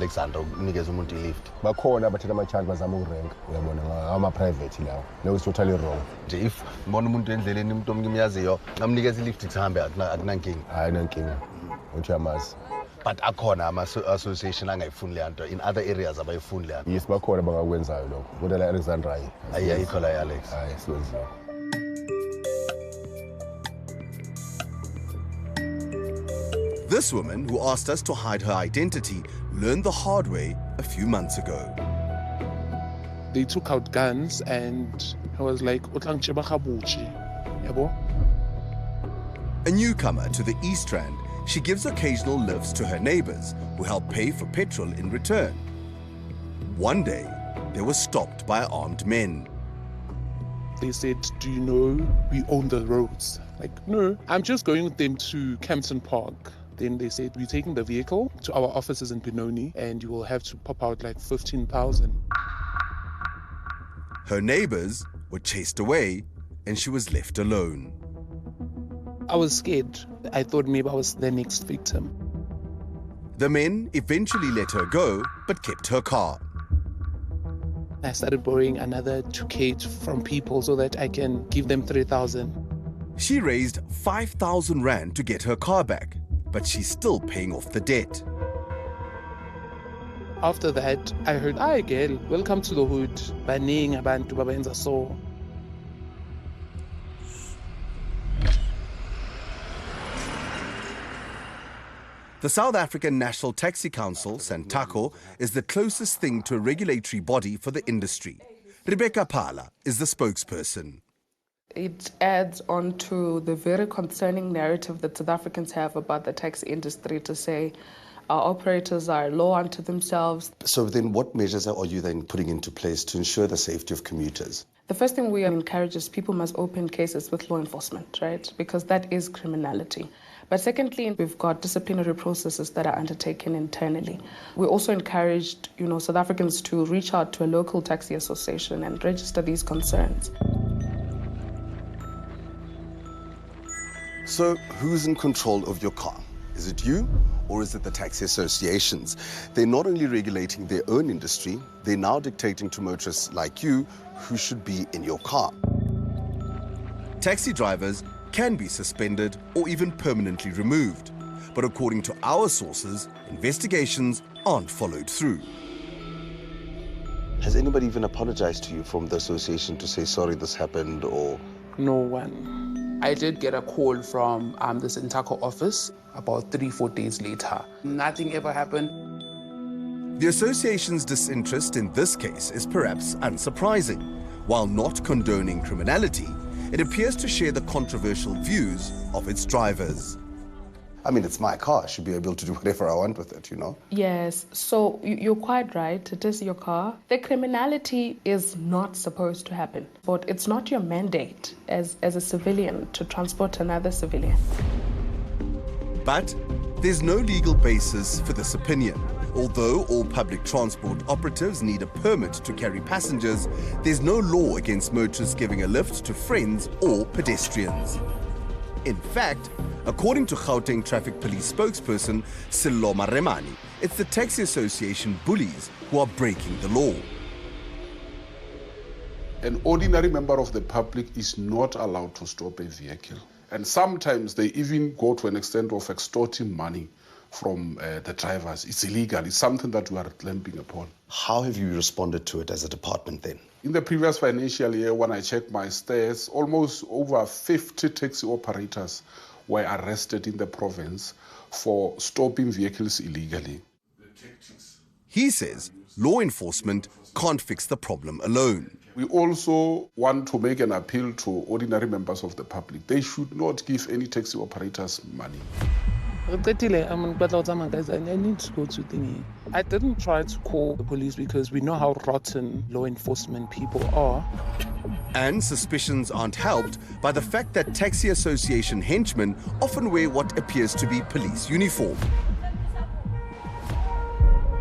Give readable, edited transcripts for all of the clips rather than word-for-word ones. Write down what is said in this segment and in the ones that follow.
Alexandra ukunikeza umuntu i-lift? Bakhona abathatha ama-charge bazama ukurenka uyabona ama-private lawo. No, it's totally wrong. Nje if ngibona umuntu endleleni umuntu omngiyaziyo ngamnikeza i-lift kuhambe akunankinga. Hayi nankinga. Uchamazi. But akhona ama-association angayifuni le nto in other areas abayifuni le nto. Yes, bakhona bangakwenzayo lokho. Kodwa la Alexandra hayi. Ayikho la Alex. Hayi siwenziwe. This woman, who asked us to hide her identity, learned the hard way a few months ago. They took out guns and I was like, 𝗀𝗁𝗶𝗶𝗶𝘀𝗆 yabo. A newcomer to the East Rand, she gives occasional lifts to her neighbors who help pay for petrol in return. One day, they were stopped by armed men. They said, "Do you know we own the roads?" Like, no, I'm just going with them to Kempton Park. Then they said, "We're taking the vehicle to our offices in Benoni and you will have to pop out like 15,000. Her neighbors were chased away and she was left alone. I was scared. I thought maybe I was the next victim. The men eventually let her go but kept her car. I started borrowing another 2K from people so that I can give them 3,000. She raised 5,000 rand to get her car back, but she's still paying off the debt. After that, I heard, "Hi girl, welcome to the hood. Baning abantu babenza so." The South African National Taxi Council, SANTACO, is the closest thing to a regulatory body for the industry. 𝗬𝗶𝗶𝗴𝗶 is the spokesperson. It adds on to the very concerning narrative that South Africans have about the taxi industry to say our operators are a law unto themselves. So then what measures are you then putting into place to ensure the safety of commuters? The first thing we encourage is people must open cases with law enforcement, right? Because that is criminality. But secondly, we've got disciplinary processes that are undertaken internally. We also encouraged, South Africans to reach out to a local taxi association and register these concerns. So who's in control of your car? Is it you or is it the taxi associations? They're not only regulating their own industry, they're now dictating to motorists like you who should be in your car. Taxi drivers can be suspended or even permanently removed. But according to our sources, investigations aren't followed through. Has anybody even apologized to you from the association to say, sorry, this happened, or? No one. I did get a call from the SANTACO office about 3-4 days later. Nothing ever happened. The association's disinterest in this case is perhaps unsurprising. While not condoning criminality, it appears to share the controversial views of its drivers. I mean, it's my car. I should be able to do whatever I want with it, Yes, so you're quite right. It is your car. The criminality is not supposed to happen, but it's not your mandate as a civilian to transport another civilian. But there's no legal basis for this opinion. Although all public transport operatives need a permit to carry passengers, there's no law against motorists giving a lift to friends or pedestrians. In fact, according to Gauteng Traffic Police spokesperson Sello Maremane, it's the taxi association bullies who are breaking the law. An ordinary member of the public is not allowed to stop a vehicle. And sometimes they even go to an extent of extorting money from the drivers. It's illegal. It's something that we are clamping upon. How have you responded to it as a department then? In the previous financial year, when I checked my stats, almost over 50 taxi operators were arrested in the province for stopping vehicles illegally. He says law enforcement can't fix the problem alone. We also want to make an appeal to ordinary members of the public. They should not give any taxi operators money. I need to go to thingy. I didn't try to call the police because we know how rotten law enforcement people are. And suspicions aren't helped by the fact that taxi association henchmen often wear what appears to be police uniform.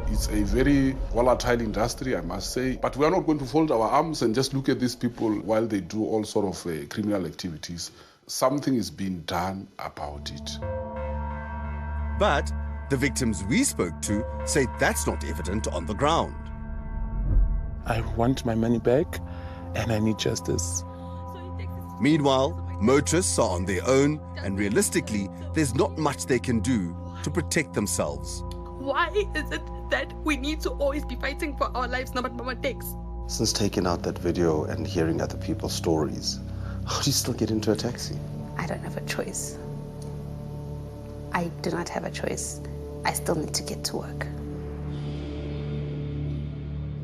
It's a very volatile industry, I must say. But we are not going to fold our arms and just look at these people while they do all sort of criminal activities. Something is being done about it. But the victims we spoke to say that's not evident on the ground. I want my money back and I need justice. Meanwhile, motorists are on their own and realistically, there's not much they can do to protect themselves. Why is it that we need to always be fighting for our lives, no matter what takes? Since taking out that video and hearing other people's stories, how do you still get into a taxi? I don't have a choice. I do not have a choice. I still need to get to work.